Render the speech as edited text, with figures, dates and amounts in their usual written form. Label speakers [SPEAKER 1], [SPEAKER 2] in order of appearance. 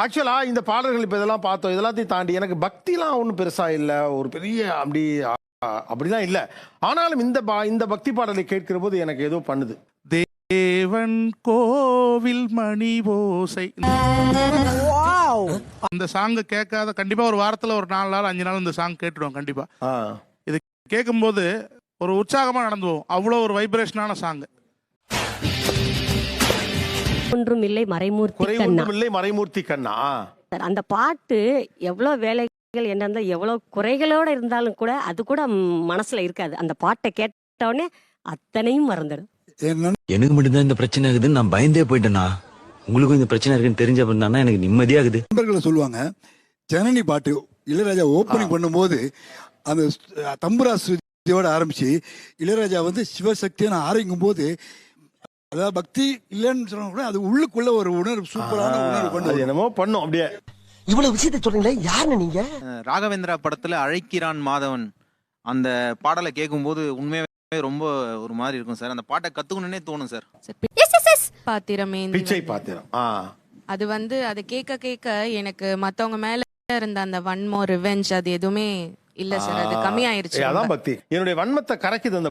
[SPEAKER 1] ஆக்சுவலா இந்த பாடல்கள் இப்ப இதெல்லாம் பார்த்தோம், இதெல்லாத்தையும் தாண்டி எனக்கு பக்திலாம் ஒன்றும் பெருசா இல்ல, ஒரு பெரிய அப்படிலாம் இல்ல. ஆனாலும் இந்த பக்தி பாடலை கேட்கிற போது எனக்கு ஏதோ பண்ணுது.
[SPEAKER 2] தேவன் கோவில் மணி ஓசை, இந்த சாங் கேட்காத கண்டிப்பா ஒரு வாரத்துல ஒரு 4 நாள் 5 நாள் இந்த சாங் கேட்டுடுவோம் கண்டிப்பா. இது கேட்கும்போது ஒரு உற்சாகமா நடந்து போவோம். அவ்வளோ ஒரு வைப்ரேஷனான சாங்.
[SPEAKER 3] ஒன்றும் இல்லை
[SPEAKER 1] மறைமூர்த்தி கண்ணா.
[SPEAKER 3] அந்த பாட்டு எவ்வளவு வேலைகள் என்ன எவ்வளவு குறைகளோட இருந்தாலும் கூட அது கூட மனசுல இருக்காது. அந்த பாட்டை கேட்ட உடனே அத்தனையும் மறந்துடும்.
[SPEAKER 4] எனக்கு மட்டும்தான் இந்த பிரச்சனை இருக்குதுன்னு நான் பயந்தே போயிட்டேனா? உங்களுக்கும் இந்த பிரச்சனை இருக்குன்னு தெரிஞ்ச பண்ணா எனக்கு நிம்மதியாகுது.
[SPEAKER 5] நண்பர்களை சொல்லுவாங்க, ஜனனி பாட்டு இளையராஜா ஓப்பனிங் பண்ணும்போது அந்த தம்புரா ஸ்ருதியோட ஆரம்பிச்சு இளையராஜா வந்து சிவசக்தியான ஆரம்பிக்கும் போது, அதாவது பக்தி இல்லைன்னு சொன்னா கூட அது உள்ளுக்குள்ள ஒரு உணர்வு, சூப்பரான உணர்வு பண்ணு, என்னமோ பண்ணும். அப்படியே
[SPEAKER 6] இவ்வளவு விஷயத்தை சொல்றீங்களே, யாருன்னு நீங்க?
[SPEAKER 7] ராகவேந்திரா படத்துல அழைக்கிறான் மாதவன் அந்த பாடலை கேட்கும்போது உண்மையாவே ரொம்ப ஒரு மாதிரி இருக்கும் சார். அந்த பாட்டை கத்துக்கணும்னே தோணும் சார்.
[SPEAKER 8] பாத்திரமே
[SPEAKER 1] பிச்சை பாத்திரம்.
[SPEAKER 8] அது வந்து அது கேட்க கேட்க எனக்கு மத்தவங்க மேல இருந்த அந்த வன்மோ ரிவெஞ்ச் அது எதுவுமே இல்ல சார். அது கம்மியாயிருச்சு.
[SPEAKER 1] அதான் பக்தி என்னுடைய வன்மத்தை கரைக்குது அந்த